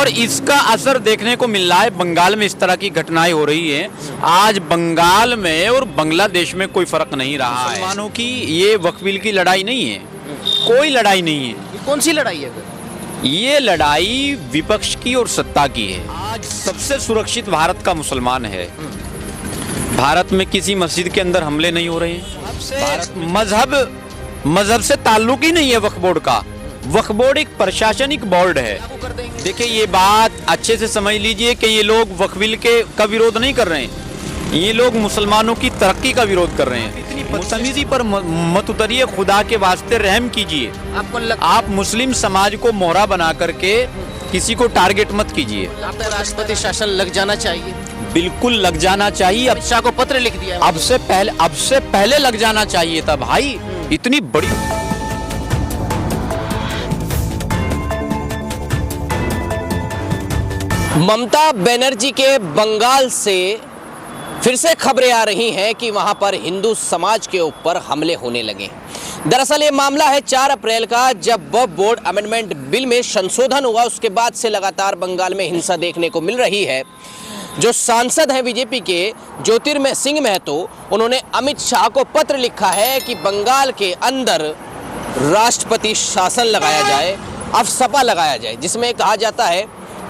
और इसका असर देखने को मिल रहा है। बंगाल में इस तरह की घटनाएं हो रही हैं। आज बंगाल में और बांग्लादेश में कोई फर्क नहीं रहा है। मुसलमानों की ये वक्फ बिल की लड़ाई नहीं है, कोई लड़ाई नहीं है। ये कौन सी लड़ाई है? ये लड़ाई विपक्ष की और सत्ता की है। आज सबसे सुरक्षित भारत का मुसलमान है। भारत में किसी मस्जिद के अंदर हमले नहीं हो रहे हैं। भारत मजहब से ताल्लुक ही नहीं है वक्फ बोर्ड का। वक्फ बोर्ड एक प्रशासनिक बोर्ड है। देखिए, ये बात अच्छे से समझ लीजिए कि ये लोग वक्फ बिल का विरोध नहीं कर रहे हैं, ये लोग मुसलमानों की तरक्की का विरोध कर रहे हैं। इतनी बदतमीजी पर मत उतरिए, खुदा के वास्ते रहम कीजिए। आप मुस्लिम समाज को मोहरा बना करके किसी को टारगेट मत कीजिए। राष्ट्रपति शासन लग जाना चाहिए। बिल्कुल लग जाना चाहिए। अमित शाह को पत्र लिख दिया। अब से पहले लग जाना चाहिए था भाई। इतनी बड़ी ममता बनर्जी के बंगाल से फिर से खबरें आ रही हैं कि वहां पर हिंदू समाज के ऊपर हमले होने लगे। दरअसल ये मामला है 4 अप्रैल का, जब वक्फ बोर्ड अमेंडमेंट बिल में संशोधन हुआ। उसके बाद से लगातार बंगाल में हिंसा देखने को मिल रही है। जो सांसद हैं बीजेपी के ज्योतिर्मय सिंह महतो, उन्होंने अमित शाह को पत्र लिखा है कि बंगाल के अंदर राष्ट्रपति शासन लगाया जाए, अफसपा लगाया जाए, जिसमें कहा जाता है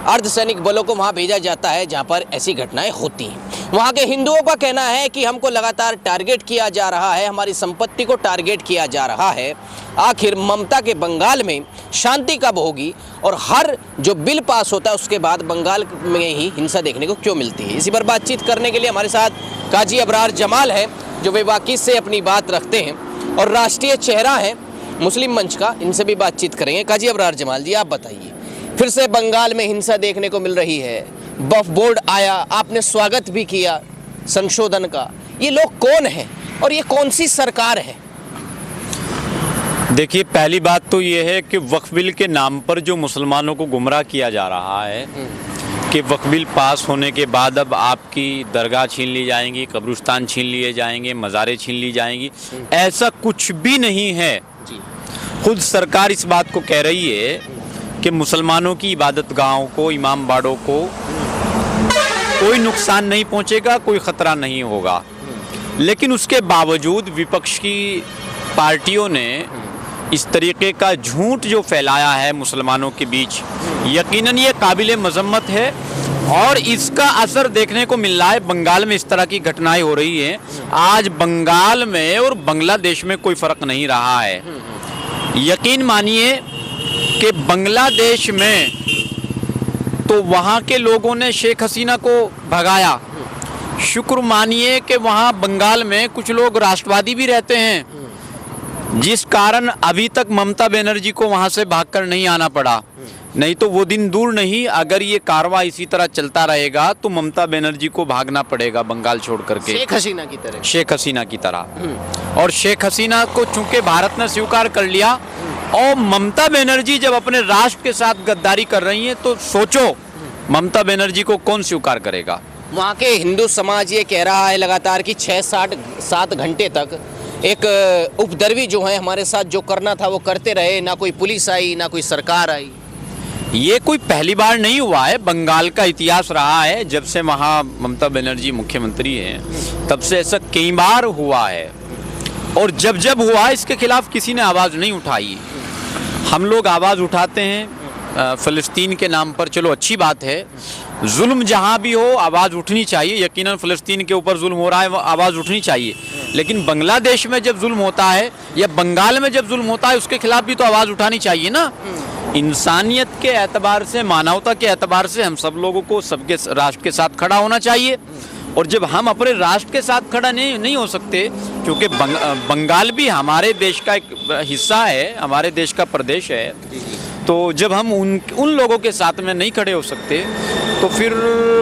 अर्धसैनिक बलों को वहां भेजा जाता है जहां पर ऐसी घटनाएं होती हैं। वहां के हिंदुओं का कहना है कि हमको लगातार टारगेट किया जा रहा है, हमारी संपत्ति को टारगेट किया जा रहा है। आखिर ममता के बंगाल में शांति कब होगी और हर जो बिल पास होता है उसके बाद बंगाल में ही हिंसा देखने को क्यों मिलती है? इसी पर बातचीत करने के लिए हमारे साथ काजी अबरार जमाल है, जो बेबाकी से अपनी बात रखते हैं और राष्ट्रीय चेहरा है मुस्लिम मंच का। इनसे भी बातचीत करेंगे। काजी अबरार जमाल जी, आप बताइए, फिर से बंगाल में हिंसा देखने को मिल रही है। वक्फ बोर्ड आया, आपने स्वागत भी किया संशोधन का। ये लोग कौन हैं और ये कौन सी सरकार है? देखिए, पहली बात तो ये है कि वक्फ बिल के नाम पर जो मुसलमानों को गुमराह किया जा रहा है कि वक्फ बिल पास होने के बाद अब आपकी दरगाह छीन ली जाएंगी, कब्रिस्तान छीन लिए जाएंगे, मज़ारें छीन ली जाएंगी, ऐसा कुछ भी नहीं है। खुद सरकार इस बात को कह रही है कि मुसलमानों की इबादत गाहों को, इमाम बाड़ों को कोई नुकसान नहीं पहुंचेगा, कोई ख़तरा नहीं होगा। लेकिन उसके बावजूद विपक्ष की पार्टियों ने इस तरीके का झूठ जो फैलाया है मुसलमानों के बीच, यकीनन ये काबिल मजम्मत है और इसका असर देखने को मिल रहा है। बंगाल में इस तरह की घटनाएं हो रही हैं। आज बंगाल में और बांग्लादेश में कोई फ़र्क नहीं रहा है। यकीन मानिए कि बांग्लादेश में तो वहाँ के लोगों ने शेख हसीना को भगाया। शुक्र मानिए कि वहाँ बंगाल में कुछ लोग राष्ट्रवादी भी रहते हैं, जिस कारण अभी तक ममता बनर्जी को वहाँ से भागकर नहीं आना पड़ा। नहीं तो वो दिन दूर नहीं, अगर ये कारवां इसी तरह चलता रहेगा तो ममता बनर्जी को भागना पड़ेगा बंगाल छोड़ करके, शेख हसीना की तरह। शेख हसीना की तरह। और शेख हसीना को चूंकि भारत ने स्वीकार कर लिया और ममता बनर्जी जब अपने राष्ट्र के साथ गद्दारी कर रही हैं, तो सोचो ममता बनर्जी को कौन स्वीकार करेगा? वहाँ के हिंदू समाज ये कह रहा है लगातार कि 6-7 घंटे तक एक उपद्रवी जो है हमारे साथ जो करना था वो करते रहे, ना कोई पुलिस आई ना कोई सरकार आई। ये कोई पहली बार नहीं हुआ है, बंगाल का इतिहास रहा है। जब से वहाँ ममता बनर्जी मुख्यमंत्री हैं तब से ऐसा कई बार हुआ है और जब जब हुआ इसके खिलाफ किसी ने आवाज़ नहीं उठाई। हम लोग आवाज़ उठाते हैं फ़लस्तीन के नाम पर, चलो अच्छी बात है। जुल्म जहाँ भी हो आवाज़ उठनी चाहिए। यकीनन फ़लस्तीन के ऊपर जुल्म हो रहा है, आवाज़ उठनी चाहिए। लेकिन बांग्लादेश में जब जुल्म होता है या बंगाल में जब जुल्म होता है उसके खिलाफ भी तो आवाज़ उठानी चाहिए ना। इंसानियत के एतबार से, मानवता के एतबार से हम सब लोगों को सबके राष्ट्र के साथ खड़ा होना चाहिए। और जब हम अपने राष्ट्र के साथ खड़ा नहीं हो सकते, क्योंकि बंगाल भी हमारे देश का एक हिस्सा है, हमारे देश का प्रदेश है, तो जब हम उन लोगों के साथ में नहीं खड़े हो सकते तो फिर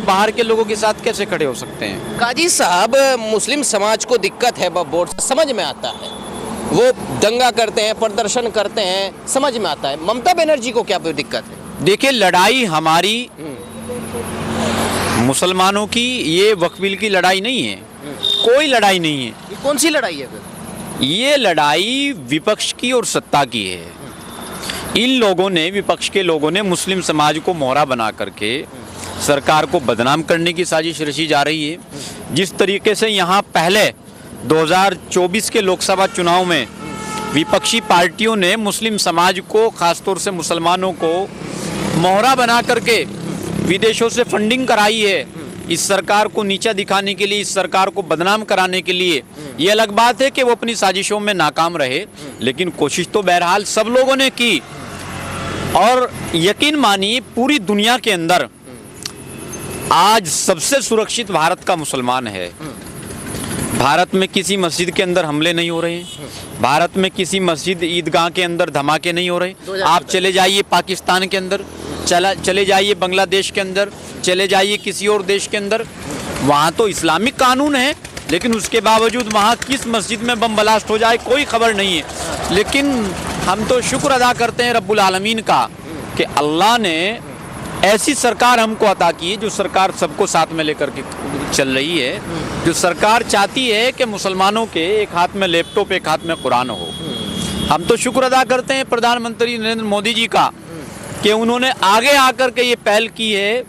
बाहर के लोगों के साथ कैसे खड़े हो सकते हैं? काजी साहब, मुस्लिम समाज को दिक्कत है वक्फ बोर्ड से, समझ में आता है। वो दंगा करते हैं, प्रदर्शन करते हैं, समझ में आता है। ममता बनर्जी को क्या दिक्कत है? देखिए, लड़ाई हमारी मुसलमानों की ये वक्फ बिल की लड़ाई नहीं है, कोई लड़ाई नहीं है। ये कौन सी लड़ाई है फिर? ये लड़ाई विपक्ष की और सत्ता की है। इन लोगों ने, विपक्ष के लोगों ने मुस्लिम समाज को मोहरा बना करके सरकार को बदनाम करने की साजिश रची जा रही है। जिस तरीके से यहाँ पहले 2024 के लोकसभा चुनाव में विपक्षी पार्टियों ने मुस्लिम समाज को, खासतौर से मुसलमानों को मोहरा बना करके विदेशों से फंडिंग कराई है, इस सरकार को नीचा दिखाने के लिए, इस सरकार को बदनाम कराने के लिए। ये अलग बात है कि वो अपनी साजिशों में नाकाम रहे, लेकिन कोशिश तो बहरहाल सब लोगों ने की। और यकीन मानिए, पूरी दुनिया के अंदर आज सबसे सुरक्षित भारत का मुसलमान है। भारत में किसी मस्जिद के अंदर हमले नहीं हो रहे हैं, भारत में किसी मस्जिद, ईदगाह के अंदर धमाके नहीं हो रहे। आप चले जाइए पाकिस्तान के अंदर, चले जाइए बांग्लादेश के अंदर, चले जाइए किसी और देश के अंदर, वहाँ तो इस्लामिक कानून है, लेकिन उसके बावजूद वहाँ किस मस्जिद में बम ब्लास्ट हो जाए कोई खबर नहीं है। लेकिन हम तो शुक्र अदा करते हैं रब्बुल आलमीन का कि अल्लाह ने ऐसी सरकार हमको अता की है, जो सरकार सबको साथ में लेकर के चल रही है, जो सरकार चाहती है कि मुसलमानों के एक हाथ में लैपटॉप, एक हाथ में कुरान हो। हम तो शुक्र अदा करते हैं प्रधानमंत्री नरेंद्र मोदी जी का कि उन्होंने आगे आकर के ये पहल की है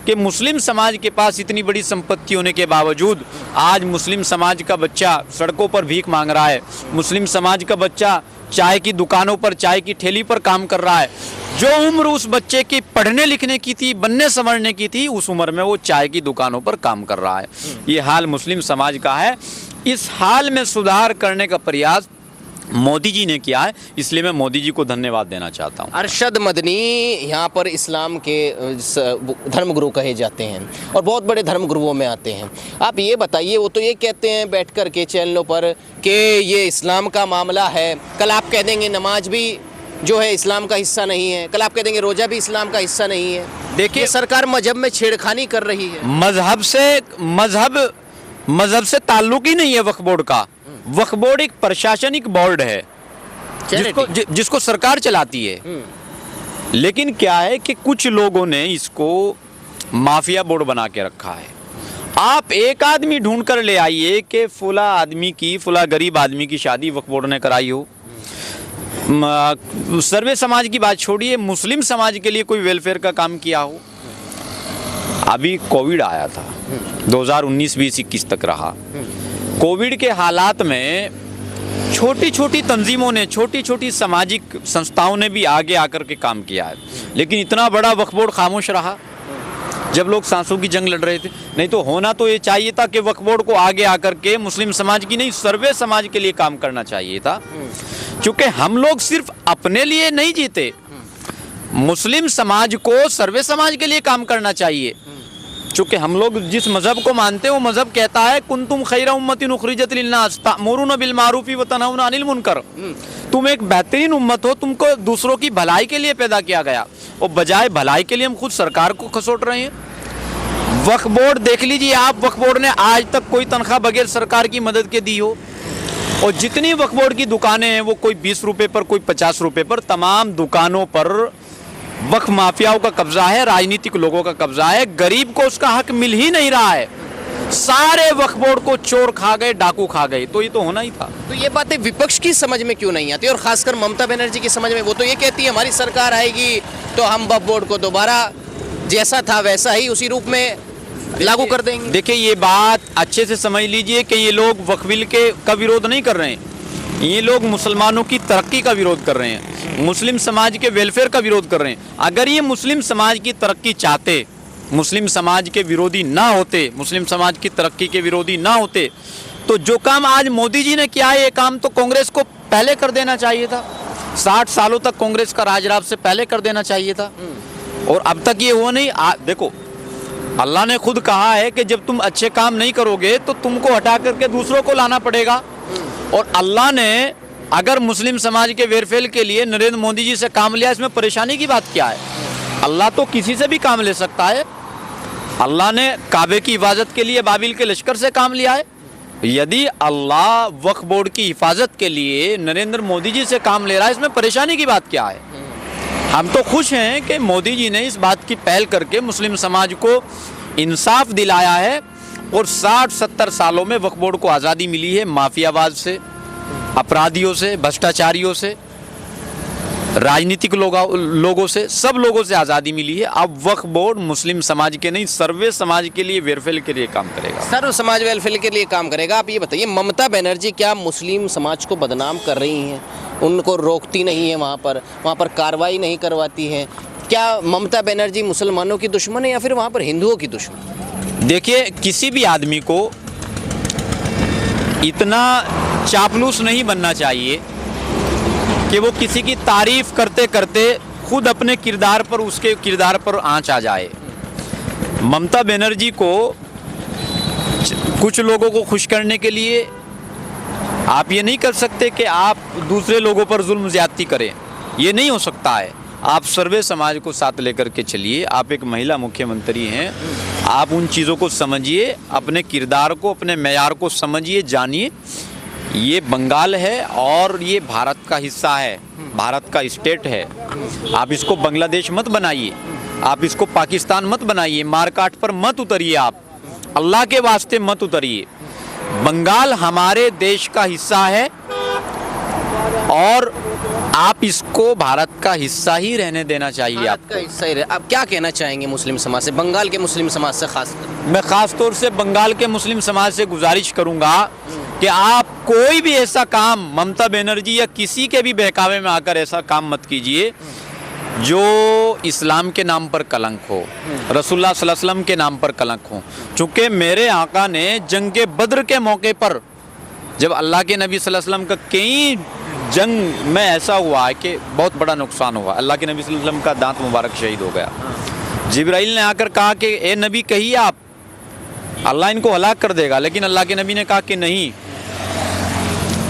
कि मुस्लिम समाज के पास इतनी बड़ी संपत्ति होने के बावजूद आज मुस्लिम समाज का बच्चा सड़कों पर भीख मांग रहा है, मुस्लिम समाज का बच्चा चाय की दुकानों पर, चाय की ठेली पर काम कर रहा है। जो उम्र उस बच्चे की पढ़ने लिखने की थी, बनने संवरने की थी, उस उम्र में वो चाय की दुकानों पर काम कर रहा है। ये हाल मुस्लिम समाज का है। इस हाल में सुधार करने का प्रयास मोदी जी ने किया है, इसलिए मैं मोदी जी को धन्यवाद देना चाहता हूँ। अरशद मदनी यहाँ पर इस्लाम के धर्मगुरु कहे जाते हैं और बहुत बड़े धर्मगुरुओं में आते हैं। आप ये बताइए, वो तो ये कहते हैं बैठ कर के चैनलों पर कि ये इस्लाम का मामला है, कल आप कह देंगे नमाज भी जो है इस्लाम का हिस्सा नहीं है, कल आप कह देंगे रोजा भी इस्लाम का हिस्सा नहीं है। देखिए, सरकार मजहब में छेड़खानी कर रही है। मजहब से ताल्लुक ही नहीं है वक्फ बोर्ड का। वक्फ बोर्ड एक प्रशासनिक बोर्ड है जिसको सरकार चलाती है। लेकिन क्या है कि कुछ लोगों ने इसको माफिया बोर्ड बना के रखा है। आप एक आदमी ढूंढ कर ले आइए कि फुला आदमी की, फुला गरीब आदमी की शादी वक्फ बोर्ड ने कराई हो। सर्वे समाज की बात छोड़िए, मुस्लिम समाज के लिए कोई वेलफेयर का काम किया हो। अभी कोविड आया था, 2019, 20, 21 तक रहा। कोविड के हालात में छोटी छोटी तंजीमों ने, छोटी छोटी सामाजिक संस्थाओं ने भी आगे आकर के काम किया है, लेकिन इतना बड़ा वक्फ बोर्ड खामोश रहा जब लोग सांसों की जंग लड़ रहे थे। नहीं तो होना तो ये चाहिए था कि वक्फ बोर्ड को आगे आकर के मुस्लिम समाज की नहीं, सर्वे समाज के लिए काम करना चाहिए था। क्योंकि हम लोग सिर्फ अपने लिए नहीं जीते, मुस्लिम समाज को, सर्वे समाज के लिए काम करना चाहिए। चूँकि हम लोग जिस मज़हब को मानते हैं वो मज़हब कहता है कुंतुम खैरा उम्मतिन उखरिजत लिन्नास तामुरूना बिल मारूफी व तनहौना अनिल मुनकर। तुम एक बेहतरीन उम्मत हो, तुमको दूसरों की भलाई के लिए पैदा किया गया, और बजाय भलाई के लिए हम खुद सरकार को खसोट रहे हैं। वक्फ बोर्ड देख लीजिए आप, वक्फ बोर्ड ने आज तक कोई तनख्वाह बगैर सरकार की मदद के दी हो। और जितनी वक्फ बोर्ड की दुकानें हैं वो कोई 20 रुपये पर, कोई 50 रुपये पर, तमाम दुकानों पर वक्फ माफियाओं का कब्जा है, राजनीतिक लोगों का कब्जा है। गरीब को उसका हक मिल ही नहीं रहा है। सारे वक्फ बोर्ड को चोर खा गए, डाकू खा गए। तो ये तो होना ही था। तो ये बातें विपक्ष की समझ में क्यों नहीं आती, और खासकर ममता बनर्जी की समझ में? वो तो ये कहती है हमारी सरकार आएगी तो हम वक्फ बोर्ड को दोबारा जैसा था वैसा ही उसी रूप में लागू कर देंगे। देखिए, ये बात अच्छे से समझ लीजिए कि ये लोग वक्फ बिल का विरोध नहीं कर रहे हैं, ये लोग मुसलमानों की तरक्की का विरोध कर रहे हैं, मुस्लिम समाज के वेलफेयर का विरोध कर रहे हैं। अगर ये मुस्लिम समाज की तरक्की चाहते, मुस्लिम समाज के विरोधी ना होते, मुस्लिम समाज की तरक्की के विरोधी ना होते, तो जो काम आज मोदी जी ने किया है, ये काम तो कांग्रेस को पहले कर देना चाहिए था। 60 सालों तक कांग्रेस का राजराज से पहले कर देना चाहिए था, और अब तक ये हुआ नहीं। देखो, अल्लाह ने खुद कहा है कि जब तुम अच्छे काम नहीं करोगे तो तुमको हटा करके दूसरों को लाना पड़ेगा। और अल्लाह ने अगर मुस्लिम समाज के वेलफेयर के लिए नरेंद्र मोदी जी से काम लिया, इसमें परेशानी की बात क्या है? अल्लाह तो किसी से भी काम ले सकता है। अल्लाह ने काबे की हिफाजत के लिए बाबिल के लश्कर से काम लिया है। यदि अल्लाह वक्फ बोर्ड की हिफाजत के लिए नरेंद्र मोदी जी से काम ले रहा है, इसमें परेशानी की बात क्या है? हम तो खुश हैं कि मोदी जी ने इस बात की पहल करके मुस्लिम समाज को इंसाफ दिलाया है, और 60-70 सालों में वक्फ बोर्ड को आज़ादी मिली है माफियावाद से, अपराधियों से, भ्रष्टाचारियों से। राजनीतिक लोगों से, सब लोगों से आज़ादी मिली है। अब वक्फ बोर्ड मुस्लिम समाज के नहीं, सर्वे समाज के लिए, वेलफेयर के लिए काम करेगा। सर्व समाज वेलफेयर के लिए काम करेगा। आप ये बताइए, ममता बनर्जी क्या मुस्लिम समाज को बदनाम कर रही हैं? उनको रोकती नहीं है, वहाँ पर कार्रवाई नहीं करवाती है? क्या ममता बनर्जी मुसलमानों की दुश्मन है या फिर वहाँ पर हिंदुओं की दुश्मन? देखिए, किसी भी आदमी को इतना चापलूस नहीं बनना चाहिए कि वो किसी की तारीफ करते करते खुद अपने किरदार पर, उसके किरदार पर आंच आ जाए। ममता बनर्जी को कुछ लोगों को खुश करने के लिए आप ये नहीं कर सकते कि आप दूसरे लोगों पर जुल्म ज्यादती करें, ये नहीं हो सकता है। आप सर्वे समाज को साथ लेकर के चलिए। आप एक महिला मुख्यमंत्री हैं, आप उन चीज़ों को समझिए, अपने किरदार को, अपने मेयार को समझिए, जानिए। ये बंगाल है और ये भारत का हिस्सा है, भारत का स्टेट है। आप इसको बांग्लादेश मत बनाइए, आप इसको पाकिस्तान मत बनाइए, मारकाट पर मत उतरिए, आप अल्लाह के वास्ते मत उतरिए। बंगाल हमारे देश का हिस्सा है और आप इसको भारत का हिस्सा ही रहने देना चाहिए। आपका हिस्सा ही आप क्या कहना चाहेंगे मुस्लिम समाज से, बंगाल के मुस्लिम समाज से खास? मैं खास तौर से बंगाल के मुस्लिम समाज से गुजारिश करूंगा कि आप कोई भी ऐसा काम, ममता बनर्जी या किसी के भी बहकावे में आकर ऐसा काम मत कीजिए जो इस्लाम के नाम पर कलंक हो, रसूलुल्लाह सल्लल्लाहु अलैहि वसल्लम के नाम पर कलंक हो। चूँकि मेरे आका ने जंग बद्र के मौके पर, जब अल्लाह के नबी सल्लल्लाहु अलैहि वसल्लम का कई जंग में ऐसा हुआ है कि बहुत बड़ा नुकसान हुआ, अल्लाह के नबी सल्लल्लाहु अलैहि वसल्लम का दांत मुबारक शहीद हो गया। जिब्राइल ने आकर कहा कि ए नबी कहिए आप, अल्लाह इनको हलाक कर देगा, लेकिन अल्लाह के नबी ने कहा कि नहीं,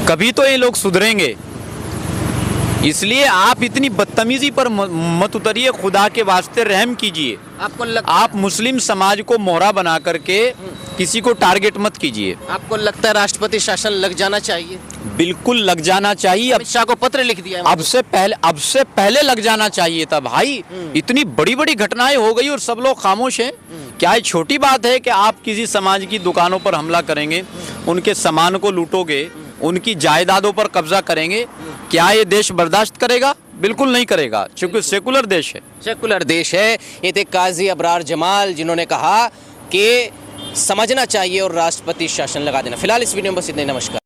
कभी तो ये लोग सुधरेंगे। इसलिए आप इतनी बदतमीजी पर मत उतरिए, खुदा के वास्ते रहम कीजिए। आपको लगता आप मुस्लिम समाज को मोहरा बना करके किसी को टारगेट मत कीजिए। आपको लगता है राष्ट्रपति शासन लग जाना चाहिए? बिल्कुल लग जाना चाहिए। अमित शाह को पत्र लिख दिया है। अब से पहले लग जाना चाहिए था भाई। इतनी बड़ी बड़ी घटनाएं हो गई और सब लोग खामोश हैं। क्या ये छोटी बात है कि आप किसी समाज की दुकानों पर हमला करेंगे, उनके सामान को लूटोगे, उनकी जायदादों पर कब्जा करेंगे? क्या ये देश बर्दाश्त करेगा? बिल्कुल नहीं करेगा, क्योंकि सेकुलर देश है। सेकुलर देश है। ये थे काजी अबरार जमाल, जिन्होंने कहा कि समझना चाहिए और राष्ट्रपति शासन लगा देना। फिलहाल इस वीडियो में बस इतने। नमस्कार।